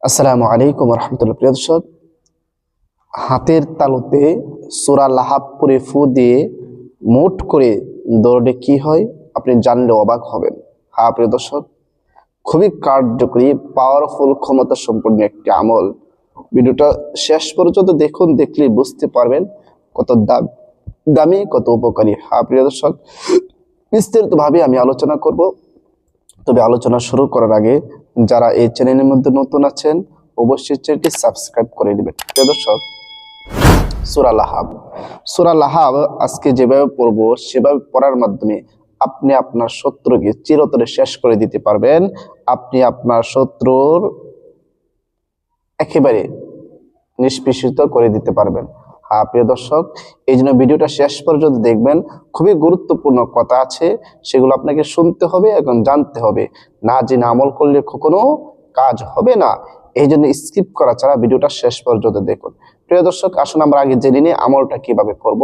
আসসালামু আলাইকুম রহমতুল্লাহ। প্রিয় দর্শক, হাতের তালুতে সূরা লাহাব পড়ে ফু দিয়ে মোট করে দৌড়ে কি হয় আপনি জানলে অবাক হবেন। হ্যাঁ প্রিয় দর্শক, খুবই কার্যকরী পাওয়ারফুল ক্ষমতা সম্পন্ন একটি আমল। ভিডিওটা শেষ পর্যন্ত দেখুন, দেখলে বুঝতে পারবেন কত দামি কত উপকারী। হ্যাঁ প্রিয় দর্শক, বিস্তারিতভাবে আমি আলোচনা করব। তবে আলোচনা শুরু করার আগে যারা এই চ্যানেলের মধ্যে নতুন আছেন অবশ্যই চ্যানেলটি সাবস্ক্রাইব করে নেবেন। প্রিয় দর্শক, সূরা লাহাব, সূরা লাহাব আজকে যেভাবে পড়বো সেভাবে পড়ার মাধ্যমে আপনি আপনার শত্রুকে চিরতরে শেষ করে দিতে পারবেন। আপনি আপনার শত্রুর একেবারে নিষ্পেষিত করে দিতে পারবেন। হ্যাঁ প্রিয় দর্শক, এই জন্য ভিডিওটা শেষ পর্যন্ত দেখবেন। খুবই গুরুত্বপূর্ণ কথা আছে, সেগুলো আপনাকে শুনতে হবে এবং জানতে হবে। না জেনে আমল করলে কখনো কাজ হবে না। এই জন্য স্কিপ করা ছাড়া ভিডিওটা শেষ পর্যন্ত দেখুন। প্রিয় দর্শক, আসুন আমরা আগে জেনে নিই আমলটা কিভাবে করব।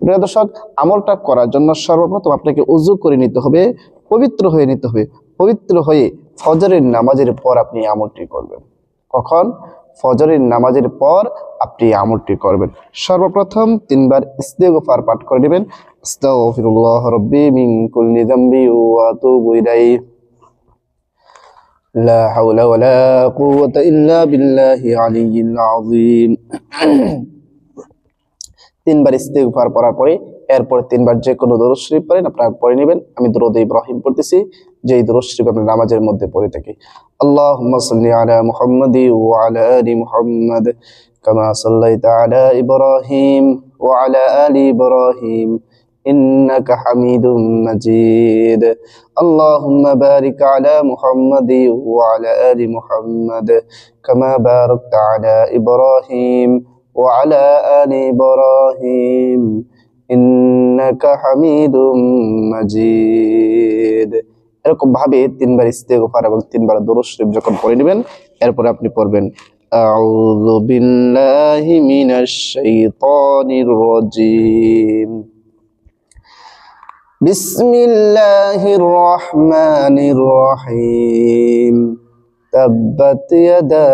প্রিয় দর্শক, আমলটা করার জন্য সর্বপ্রথম আপনাকে উযু করে নিতে হবে, পবিত্র হয়ে নিতে হবে। পবিত্র হয়ে ফজরের নামাজের পর আপনি আমলটি করবেন। কখন? ফজরের নামাজের পর আপনি আমলটি করবেন। সর্বপ্রথম 3 বার ইস্তিগফার পাঠ করে নেবেন। আস্তাগফিরুল্লাহ রাব্বি মিন কুল্লি যামবি ওয়া আতুবু ইলাইহি লা হাওলা ওয়ালা কুওয়াতা ইল্লা বিল্লাহি আলিয়্যিল আযীম। 3 বার ইস্তিগফার পড়ার পরে এরপর 3 বার যে কোনো দরুদ শরীফ পড়েন আপনারা পড়ে নেবেন। আমি দরুদ ইব্রাহিম পড়তেছি, যে দরুদ শরীফ আমরা নামাজের মধ্যে পড়ে থাকি। আল্লাহুম্মা সাল্লি আলা মুহাম্মাদি ওয়া আলা আলি মুহাম্মাদ কামা সাল্লাইতা আলা ইব্রাহিম ওয়া আলা আলি ইব্রাহিম ইন্নাকা হামিদুম মাজিদ। আল্লাহুম্মা বারিক আলা মুহাম্মাদি ওয়া আলা আলি মুহাম্মাদ কামা বারাকতা আলা ইব্রাহিম وعلى آل إبراهيم إنك حميد مجيد। এরকম ভাবে 3 বার ইস্তিগফার এবং 3 বার দরুদ শরীফ যখন পড়ে নেবেন, এরপর আপনি পড়বেন আউযু বিল্লাহি মিনাশ শাইতানির রাজীম, বিসমিল্লাহির রহমানির রহিম, تبت يدا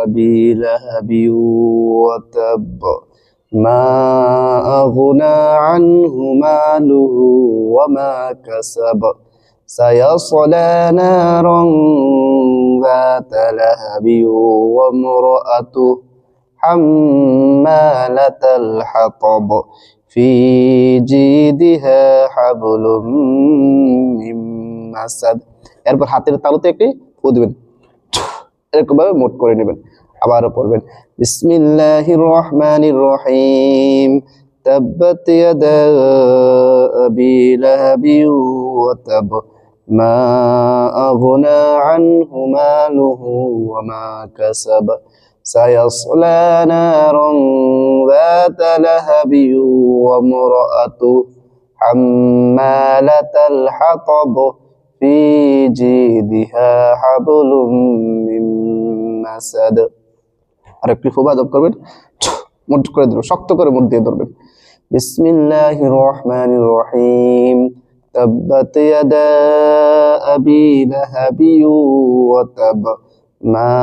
أبي لهب وتب ما أغنى عنه ماله وما كسب سيصلى نارا ذات لهب وامرأته حمالة الحطب في جيدها حبل من مسد। এরপর হাতের তালুতে একটি ফু দিবেন, এরকম ভাবে মোট করে নেবেন। আবারও পড়বেন বিসমিল্লাহির রহমানির রহিম, তাব্বাত ইয়াদা আবি লাহাবি ওয়া তাব মা আগনা আনহু মালুহু ওয়া মা কাসাব সায়াসলা নারান যাতা লাহাবি ওয়া ইমরাআতুহু হাম্মালাতাল হাতাব ফি জিদিহা হাবলুম মিন মাসাদ। আর একটি ফুবা জপ করবেন, মুঠ করে ধরবেন, শক্ত করে মুঠ দিয়ে ধরবেন। বিসমিল্লাহির রহমানির রহিম, তাব্বাত ইয়াদা আবি লাহাবি ওয়া তাব মা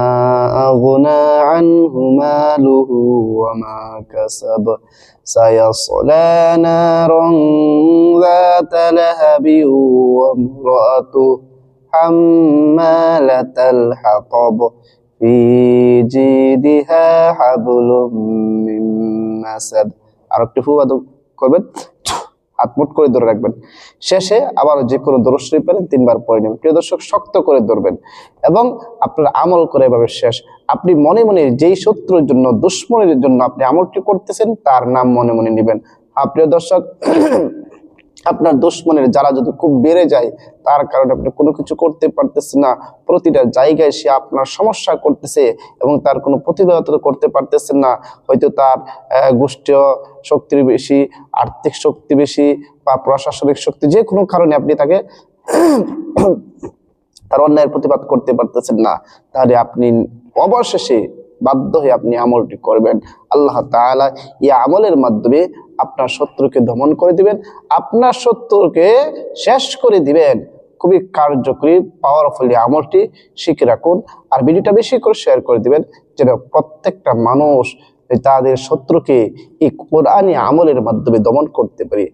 আগনা আনহু মালুহু ওয়া মা কাসাব সায়াসলা নারান যাতা লাহাবি ওয়া ইমরাআতুহু হাম্মালাতাল হাতাব ফি জিদিহা হাবলুম মিন মাসাদ। আর একটু ফুয়া করবেন, হাত মুঠ করে ধরে রাখবেন। শেষে আবার যে কোনো দরুদ শরীফ পড়েন 3 বার পড়ে নেবেন। প্রিয় দর্শক, শক্ত করে ধরবেন এবং আপনার আমল করে এভাবে শেষ। আপনি মনে মনে যেই শত্রুর জন্য, দুশ্মনের জন্য আপনি আমলটি করতেছেন তার নাম মনে মনে নেবেন। প্রিয় দর্শক, আপনার দুশ্মনের জ্বালা যদি খুব বেড়ে যায়, তার কারণে আপনি কোনো কিছু করতে পারতেছেন না, প্রতিটা জায়গায় সে আপনার সমস্যা করতেছে এবং তার কোনো প্রতিবাদ করতে পারতেছেন না, হয়তো তার গোষ্ঠীয় শক্তি বেশি, আর্থিক শক্তি বেশি বা প্রশাসনিক শক্তি, যে কোনো কারণে আপনি তাকে তার অন্যায়ের প্রতিবাদ করতে পারতেছেন না, তাহলে আপনি অবশেষে বাধ্য হয়ে আপনি আমলটি করবেন। আল্লাহ তাআলা এই আমলের মাধ্যমে আপনার শত্রুকে দমন করে দিবেন, আপনার শত্রুকে শেষ করে দিবেন। খুবই কার্যকরী পাওয়ারফুল আমলটি শিখে রাখুন। আর ভিডিওটা বেশি করে শেয়ার করে দিবেন, যেন প্রত্যেকটা মানুষ তাদের শত্রুকে এই কোরআনী আমলের মাধ্যমে দমন করতে পারি।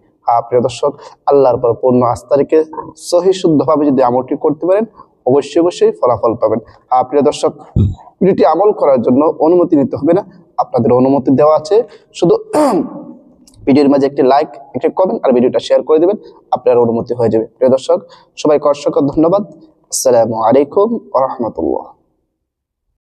প্রিয় দর্শক, আল্লাহর পর পূর্ণ আস্থা রেখে সহি শুদ্ধভাবে যদি আমলটি করতে পারেন, অবশ্যই অবশ্যই ফলাফল পাবেন। প্রিয় দর্শক, ভিডিওটি আমল করার জন্য অনুমতি নিতে হবে না, আপনাদের অনুমতি দেওয়া আছে। শুধু ভিডিওর মাঝে একটি লাইক, একটি কমেন্ট আর ভিডিওটা শেয়ার করে দিবেন, আপনার অনুমতি হয়ে যাবে। প্রিয় দর্শক, সবাইকে অসংখ্য ধন্যবাদ। আসসালামু আলাইকুম ওয়া রাহমাতুল্লাহ।